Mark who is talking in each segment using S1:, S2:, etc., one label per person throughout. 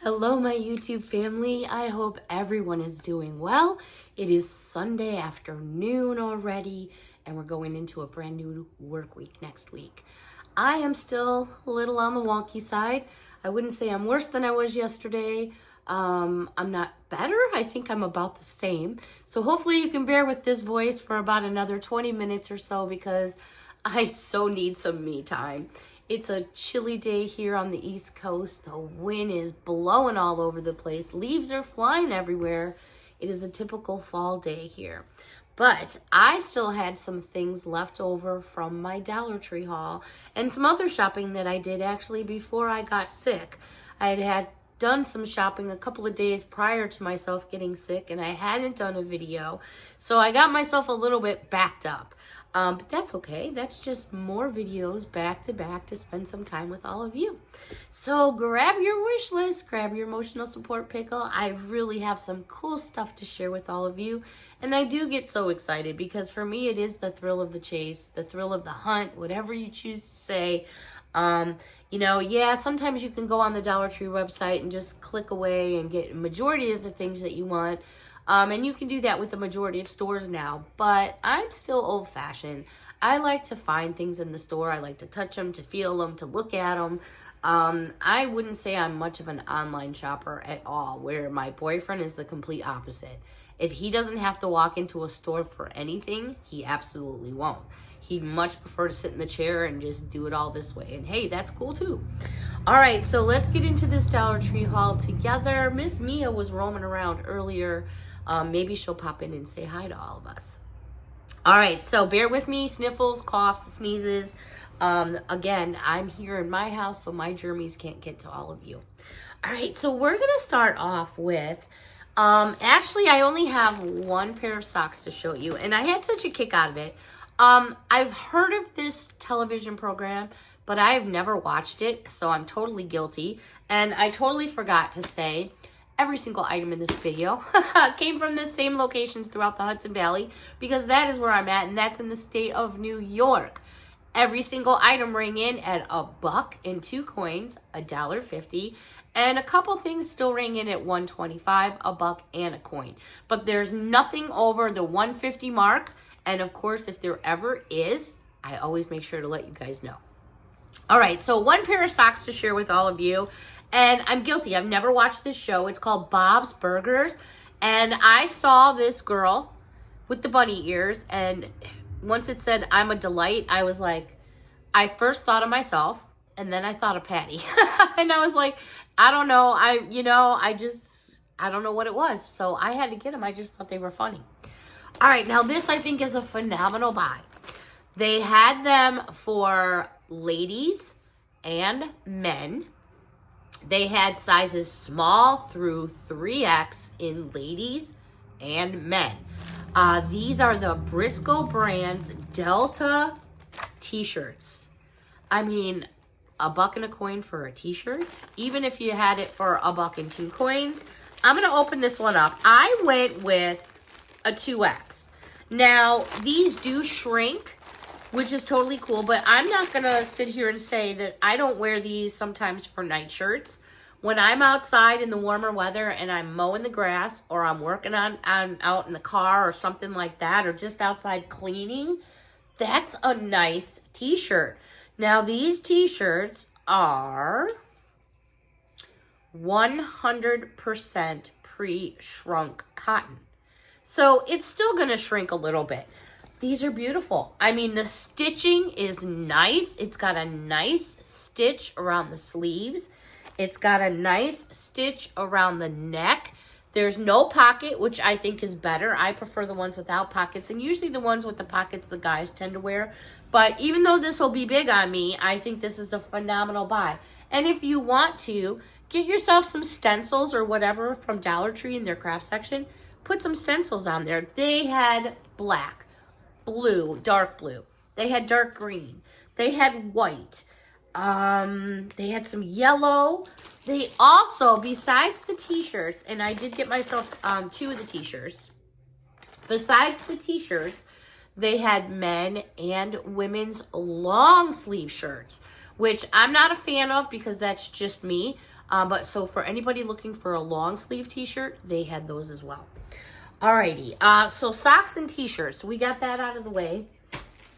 S1: Hello, my YouTube family. I hope everyone is doing well. It is Sunday afternoon already, and we're going into a brand new work week next week. I am still a little on the wonky side. I wouldn't say I'm worse than I was yesterday. I'm not better. I think I'm about the same. So hopefully you can bear with this voice for about another 20 minutes or so because I so need some me time. It's a chilly day here on the East Coast. The wind is blowing all over the place. Leaves are flying everywhere. It is a typical fall day here. But I still had some things left over from my Dollar Tree haul and some other shopping that I did actually before I got sick. I had done some shopping a couple of days prior to myself getting sick and I hadn't done a video. So I got myself a little bit backed up. But that's okay. That's just more videos back to back to spend some time with all of you. So grab your wish list, grab your emotional support pickle. I really have some cool stuff to share with all of you. And I do get so excited because for me, it is the thrill of the chase, the thrill of the hunt, whatever you choose to say. Yeah, sometimes you can go on the Dollar Tree website and just click away and get a majority of the things that you want. And you can do that with the majority of stores now, but I'm still old-fashioned. I like to find things in the store. I like to touch them, to feel them, to look at them. I wouldn't say I'm much of an online shopper at all, where my boyfriend is the complete opposite. If he doesn't have to walk into a store for anything, he absolutely won't. He'd much prefer to sit in the chair and just do it all this way. And hey, that's cool too. All right, so let's get into this Dollar Tree haul together. Miss Mia was roaming around earlier. Maybe she'll pop in and say hi to all of us. All right, so bear with me. Sniffles, coughs, sneezes. Again, I'm here in my house, so my germies can't get to all of you. All right, so we're going to start off with, actually, I only have one pair of socks to show you, and I had such a kick out of it. I've heard of this television program, but I have never watched it, so I'm totally guilty. And I totally forgot to say, every single item in this video came from the same locations throughout the Hudson Valley because that is where I'm at, and that's in the state of New York. Every single item rang in at $1 and 2 coins, $1.50, and a couple things still rang in at $1.25, $1 and a coin. But there's nothing over the $1.50 mark, and of course, if there ever is, I always make sure to let you guys know. All right, so one pair of socks to share with all of you. And I'm guilty. I've never watched this show. It's called Bob's Burgers. And I saw this girl with the bunny ears. And once it said, I'm a delight, I was like, I first thought of myself. And then I thought of Patty. And I was like, I don't know. I don't know what it was. So I had to get them. I just thought they were funny. All right. Now this, I think, is a phenomenal buy. They had them for ladies and men. They had sizes small through 3X in ladies and men. These are the Briscoe Brands Delta t-shirts. I mean, $1 and a coin for a t-shirt. Even if you had it for $1 and 2 coins. I'm going to open this one up. I went with a 2X. Now, these do shrink, which is totally cool, but I'm not going to sit here and say that I don't wear these sometimes for night shirts. When I'm outside in the warmer weather and I'm mowing the grass or I'm working on out in the car or something like that, or just outside cleaning, that's a nice t-shirt. Now, these t-shirts are 100% pre-shrunk cotton. So it's still going to shrink a little bit. These are beautiful. I mean, the stitching is nice. It's got a nice stitch around the sleeves. It's got a nice stitch around the neck. There's no pocket, which I think is better. I prefer the ones without pockets, and usually the ones with the pockets the guys tend to wear. But even though this will be big on me, I think this is a phenomenal buy. And if you want to, get yourself some stencils or whatever from Dollar Tree in their craft section. Put some stencils on there. They had black, blue, dark blue. They had dark green. They had white. They had some yellow. They also, besides the t-shirts, and I did get myself 2 of the t-shirts. Besides the t-shirts, they had men and women's long sleeve shirts, which I'm not a fan of because that's just me. But so for anybody looking for a long sleeve t-shirt, they had those as well. Alrighty, so socks and t-shirts, we got that out of the way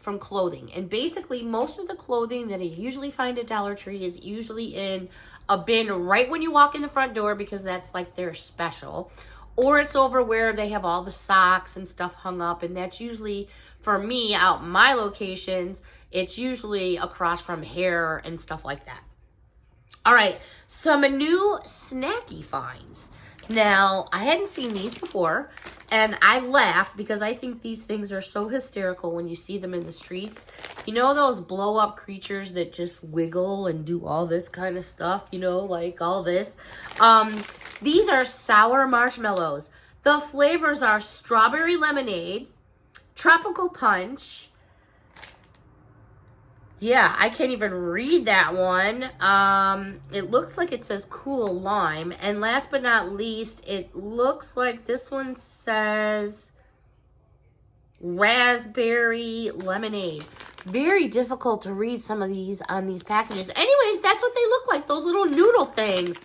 S1: from clothing. And basically, most of the clothing that I usually find at Dollar Tree is usually in a bin right when you walk in the front door, because that's like their special. Or it's over where they have all the socks and stuff hung up, and that's usually, for me, out in my locations, it's usually across from hair and stuff like that. All right, some new snacky finds. Now, I hadn't seen these before, and I laughed because I think these things are so hysterical when you see them in the streets. You know those blow-up creatures that just wiggle and do all this kind of stuff, you know, like all this? These are sour marshmallows. The flavors are strawberry lemonade, tropical punch. Yeah, I can't even read that one. It looks like it says cool lime. And last but not least, it looks like this one says raspberry lemonade. Very difficult to read some of these on these packages. Anyways, that's what they look like, those little noodle things.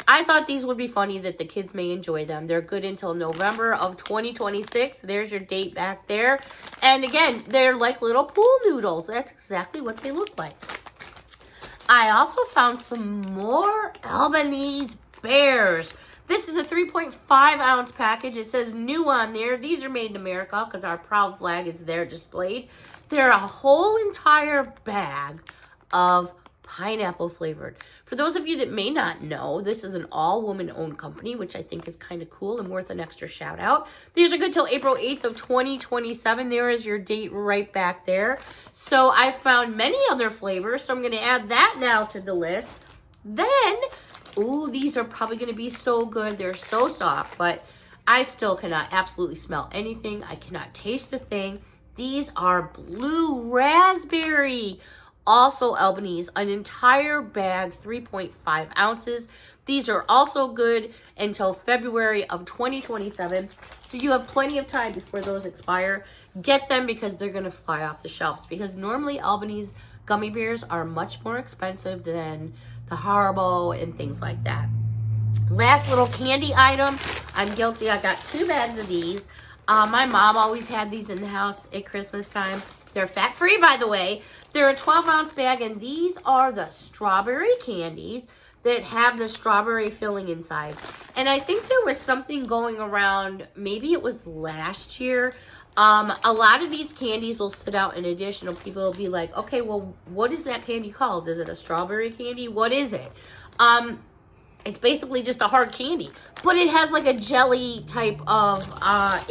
S1: I thought these would be funny, that the kids may enjoy them. They're good until November of 2026. There's your date back there. And again, they're like little pool noodles. That's exactly what they look like. I also found some more Albanese bears. This is a 3.5 ounce package. It says new on there. These are made in America because our proud flag is there displayed. They're a whole entire bag of pineapple flavored. For those of you that may not know, this is an all-woman owned company, which I think is kind of cool and worth an extra shout out. These are good till April 8th of 2027. There is your date right back there. So I found many other flavors, so I'm going to add that now to the list. Then, ooh, these are probably going to be so good. They're so soft, but I still cannot absolutely smell anything. I cannot taste a thing. These are blue raspberry. Also Albanese, an entire bag, 3.5 ounces. These are also good until February of 2027. So you have plenty of time before those expire. Get them because they're going to fly off the shelves. Because normally Albanese gummy bears are much more expensive than the Haribo and things like that. Last little candy item. I'm guilty. I got 2 bags of these. My mom always had these in the house at Christmas time. They're fat-free, by the way. They're a 12-ounce bag, and these are the strawberry candies that have the strawberry filling inside. And I think there was something going around, maybe it was last year. A lot of these candies will sit out in a dish, and people will be like, okay, well, what is that candy called? Is it a strawberry candy? What is it? It's basically just a hard candy, but it has like a jelly type of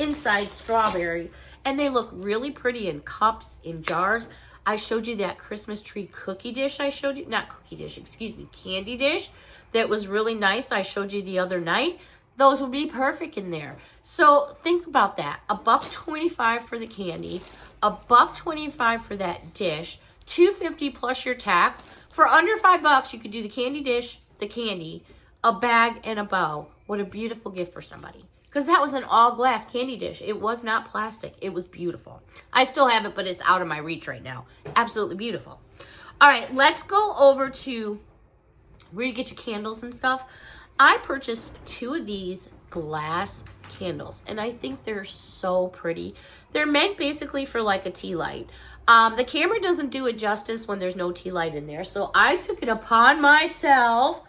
S1: inside strawberry. And they look really pretty in cups, in jars. I showed you that Christmas tree cookie dish I showed you. Not cookie dish, excuse me, candy dish. That was really nice. I showed you the other night. Those would be perfect in there. So think about that. $1.25 for the candy. $1.25 for that dish. $2.50 plus your tax. For under $5, you could do the candy dish, the candy, a bag, and a bow. What a beautiful gift for somebody. Because that was an all-glass candy dish. It was not plastic. It was beautiful. I still have it, but it's out of my reach right now. Absolutely beautiful. All right, let's go over to where you get your candles and stuff. I purchased 2 of these glass candles, and I think they're so pretty. They're meant basically for like a tea light. The camera doesn't do it justice when there's no tea light in there, so I took it upon myself.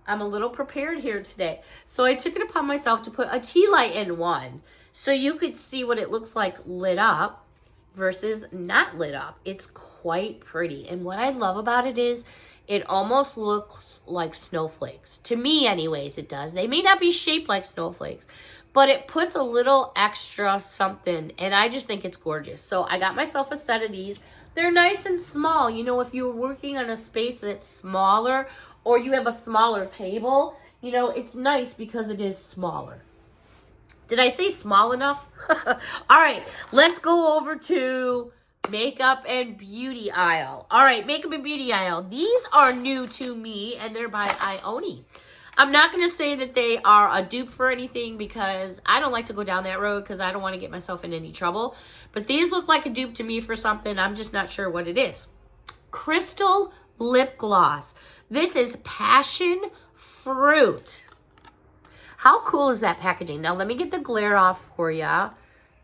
S1: I'm a little prepared here today. So I took it upon myself to put a tea light in one so you could see what it looks like lit up versus not lit up. It's quite pretty. And what I love about it is it almost looks like snowflakes. To me anyways, it does. They may not be shaped like snowflakes, but it puts a little extra something, and I just think it's gorgeous. So I got myself a set of these. They're nice and small. You know, if you're working on a space that's smaller, or you have a smaller table, you know, it's nice because it is smaller. Did I say small enough? All right, let's go over to makeup and beauty aisle. All right, makeup and beauty aisle. These are new to me, and they're by Ioni. I'm not going to say that they are a dupe for anything because I don't like to go down that road because I don't want to get myself in any trouble. But these look like a dupe to me for something. I'm just not sure what it is. Crystal lip gloss. This is passion fruit. How cool is that packaging? Now let me get the glare off for ya.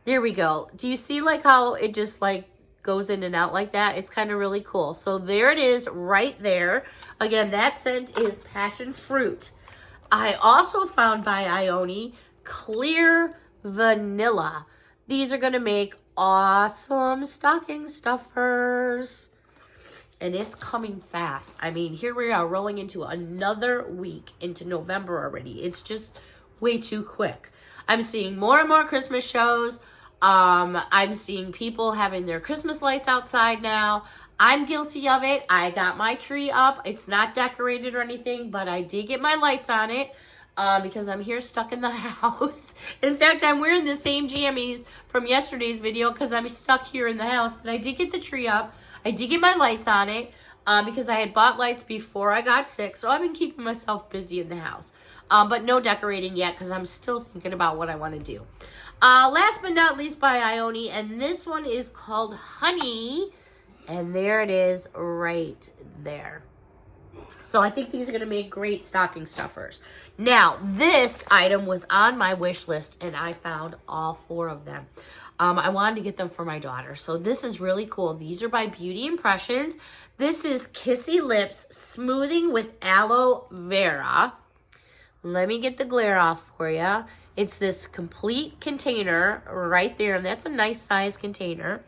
S1: There we go. Do you see like how it just like goes in and out like that? It's kind of really cool. So there it is right there. Again, that scent is passion fruit. I also found by Ione clear vanilla. These are going to make awesome stocking stuffers. And it's coming fast. I mean, here we are rolling into another week into November already. It's just way too quick. I'm seeing more and more Christmas shows. I'm seeing people having their Christmas lights outside now. I'm guilty of it. I got my tree up. It's not decorated or anything, but I did get my lights on it because I'm here stuck in the house. In fact, I'm wearing the same jammies from yesterday's video because I'm stuck here in the house. But I did get the tree up. I did get my lights on it because I had bought lights before I got sick. So I've been keeping myself busy in the house. But no decorating yet because I'm still thinking about what I want to do. Last but not least by Ione. And this one is called Honey. And there it is right there. So I think these are going to make great stocking stuffers. Now, this item was on my wish list. And I found all 4 of them. I wanted to get them for my daughter. So this is really cool. These are by Beauty Impressions. This is Kissy Lips Smoothing with Aloe Vera. Let me get the glare off for you. It's this complete container right there. And that's a nice size container.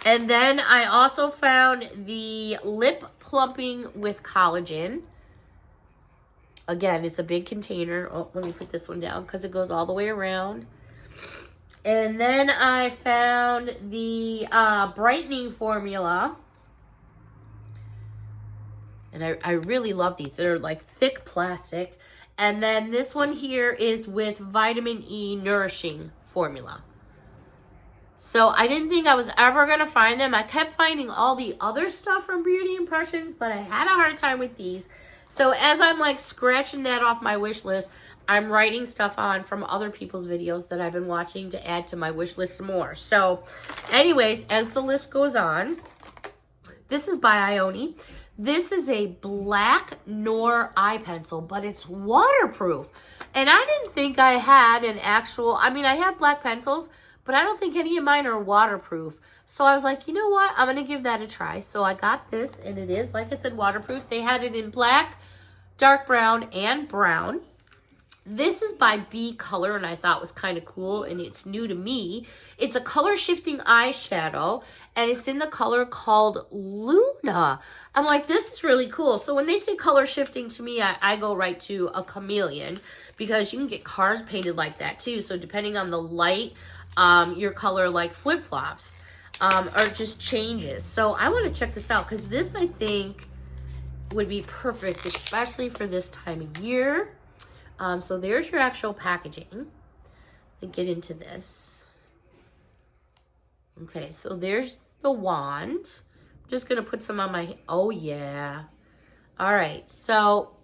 S1: And then I also found the Lip Plumping with Collagen. Again, it's a big container. Oh, let me put this one down because it goes all the way around. And then I found the brightening formula. And I really love these. They're like thick plastic. And then this one here is with vitamin E nourishing formula. So I didn't think I was ever going to find them. I kept finding all the other stuff from Beauty Impressions, but I had a hard time with these. So as I'm like scratching that off my wish list, I'm writing stuff on from other people's videos that I've been watching to add to my wish list some more. So anyways, as the list goes on, this is by Ione. This is a black Noir eye pencil, but it's waterproof. And I didn't think I had an actual, I mean, I have black pencils, but I don't think any of mine are waterproof. So I was like, you know what? I'm going to give that a try. So I got this, and it is, like I said, waterproof. They had it in black, dark brown, and brown. This is by B Color, and I thought was kind of cool, and it's new to me. It's a color-shifting eyeshadow, and it's in the color called Luna. I'm like, this is really cool. So when they say color-shifting to me, I go right to a chameleon, because you can get cars painted like that, too. So depending on the light, your color, like, flip-flops, or just changes. So I want to check this out, because this, I think, would be perfect, especially for this time of year. So there's your actual packaging. Let's get into this. Okay, so there's the wand. I'm just going to put some on my, oh yeah. All right, so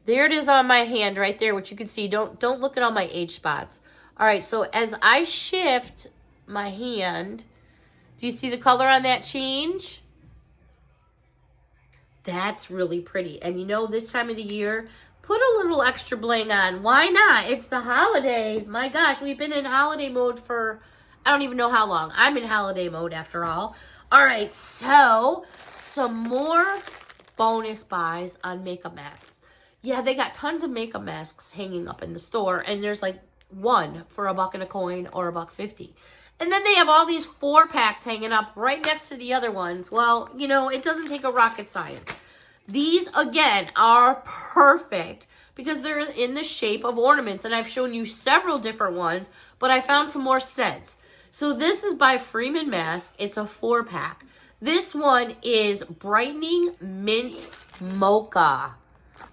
S1: there it is on my hand right there, which you can see. Don't look at all my age spots. All right, so as I shift my hand, do you see the color on that change? That's really pretty. And you know, this time of the year, put a little extra bling on. Why not? It's the holidays. My gosh, we've been in holiday mode for, I don't even know how long. I'm in holiday mode after all. All right, so some more bonus buys on makeup masks. Yeah, they got tons of makeup masks hanging up in the store, and there's like one for $1 and a coin or $1.50. And then they have all these 4-packs hanging up right next to the other ones. Well, you know, it doesn't take a rocket science. These, again, are perfect because they're in the shape of ornaments. And I've shown you several different ones, but I found some more scents. So this is by Freeman Mask. It's a 4-pack. This one is Brightening Mint Mocha.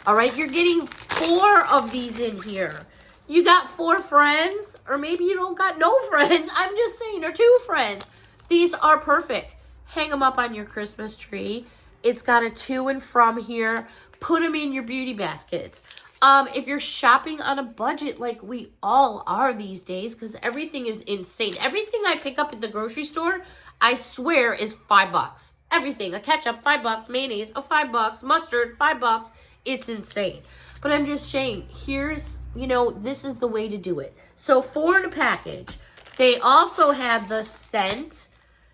S1: All right, you're getting 4 of these in here. You got 4 friends, or maybe you don't got no friends. I'm just saying, or 2 friends. These are perfect. Hang them up on your Christmas tree. It's got a to and from here. Put them in your beauty baskets. If you're shopping on a budget like we all are these days, because everything is insane. Everything I pick up at the grocery store, I swear, is $5. Everything. A ketchup, $5. Mayonnaise, $5. Mustard, $5. It's insane. But I'm just saying, here's, you know, this is the way to do it. So 4 in a package. They also have the scent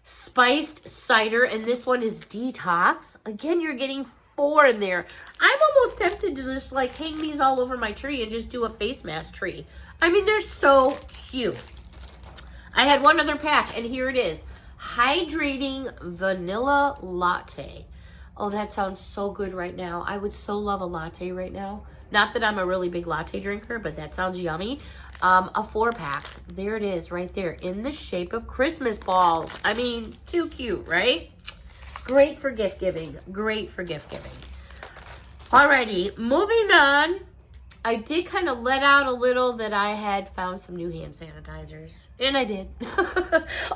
S1: spiced cider, and this one is detox. Again, you're getting 4 in there. I'm almost tempted to just like hang these all over my tree and just do a face mask tree. I mean, they're so cute. I had one other pack, and here it is. Hydrating vanilla latte. Oh, that sounds so good right now. I would so love a latte right now. Not that I'm a really big latte drinker, but that sounds yummy. A 4-pack. There it is right there in the shape of Christmas balls. I mean, too cute, right? Great for gift giving. Great for gift giving. Alrighty, moving on. I did kind of let out a little that I had found some new hand sanitizers. And I did.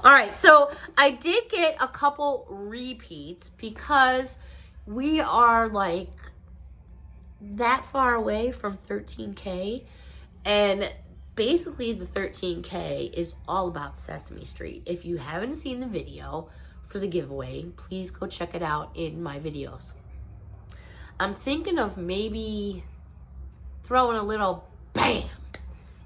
S1: All right, so I did get a couple repeats because we are like that far away from 13K. And basically the 13K is all about Sesame Street. If you haven't seen the video for the giveaway, please go check it out in my videos. I'm thinking of maybe throwing a little bam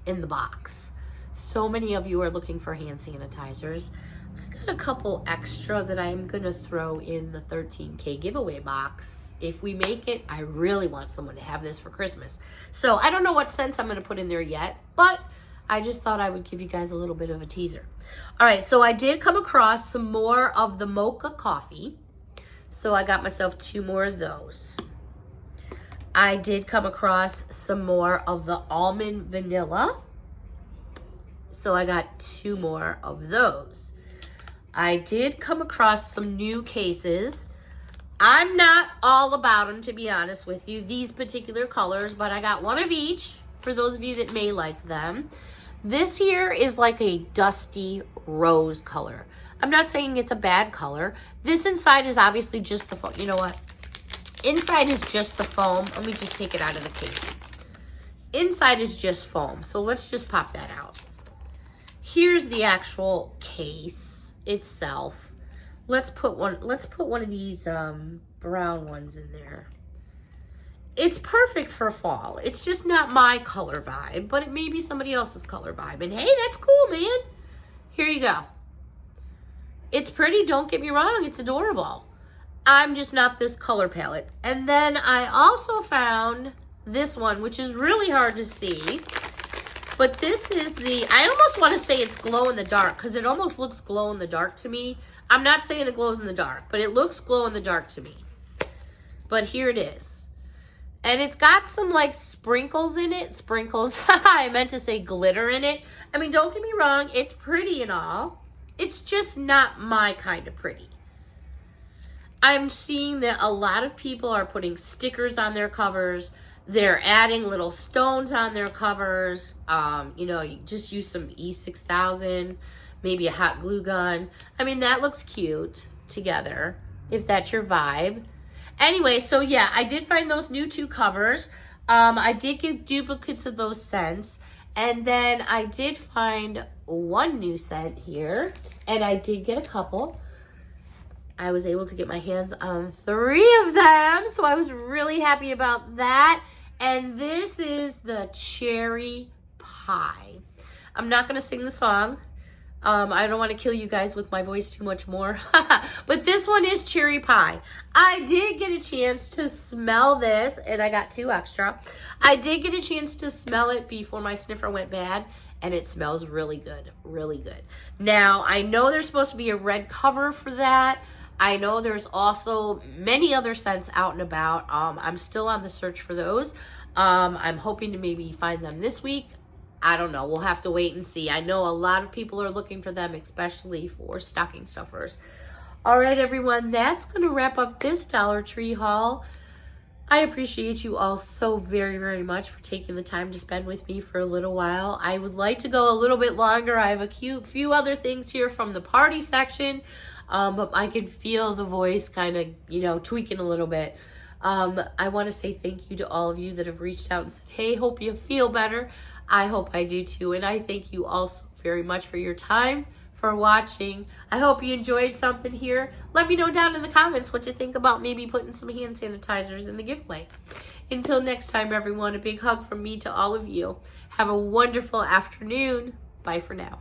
S1: in the box. So many of you are looking for hand sanitizers. I got a couple extra that I'm gonna throw in the 13K giveaway box. If we make it, I really want someone to have this for Christmas. So I don't know what scents I'm gonna put in there yet, but I just thought I would give you guys a little bit of a teaser. All right, so I did come across some more of the mocha coffee. So I got myself 2 more of those. I did come across some more of the almond vanilla. So I got 2 more of those. I did come across some new cases. I'm not all about them, to be honest with you, these particular colors, but I got one of each for those of you that may like them. This here is like a dusty rose color. I'm not saying it's a bad color. This inside is obviously just the foam. You know what? Inside is just the foam. Let me just take it out of the case. Inside is just foam. So let's just pop that out. Here's the actual case itself. Let's put one of these brown ones in there. It's perfect for fall. It's just not my color vibe, but it may be somebody else's color vibe. And hey, that's cool, man. Here you go. It's pretty, don't get me wrong, it's adorable. I'm just not this color palette. And then I also found this one, which is really hard to see. But this is the, I almost want to say it's glow in the dark because it almost looks glow in the dark to me. I'm not saying it glows in the dark, but it looks glow in the dark to me. But here it is. And it's got some like sprinkles in it. Sprinkles, I meant to say glitter in it. I mean, don't get me wrong, it's pretty and all. It's just not my kind of pretty. I'm seeing that a lot of people are putting stickers on their covers. They're adding little stones on their covers. You know, you just use some E6000, maybe a hot glue gun. I mean, that looks cute together, if that's your vibe. Anyway, so yeah, I did find those new 2 covers. I did get duplicates of those scents. And then I did find 1 new scent here. And I did get a couple. I was able to get my hands on 3 of them. So I was really happy about that. And this is the cherry pie. I'm not going to sing the song. I don't want to kill you guys with my voice too much more. But this one is cherry pie. I did get a chance to smell this, and I got 2 extra. I did get a chance to smell it before my sniffer went bad, and it smells really good, really good. Now, I know there's supposed to be a red cover for that. I know there's also many other scents out and about. I'm still on the search for those. I'm hoping to maybe find them this week. I don't know. We'll have to wait and see. I know a lot of people are looking for them, especially for stocking stuffers. All right, everyone. That's going to wrap up this Dollar Tree haul. I appreciate you all so very, very much for taking the time to spend with me for a little while. I would like to go a little bit longer. I have a few other things here from the party section, but I can feel the voice kind of, you know, tweaking a little bit. I want to say thank you to all of you that have reached out and said, hey, hope you feel better. I hope I do too. And I thank you all so very much for your time, for watching. I hope you enjoyed something here. Let me know down in the comments what you think about maybe putting some hand sanitizers in the giveaway. Until next time, everyone, a big hug from me to all of you. Have a wonderful afternoon. Bye for now.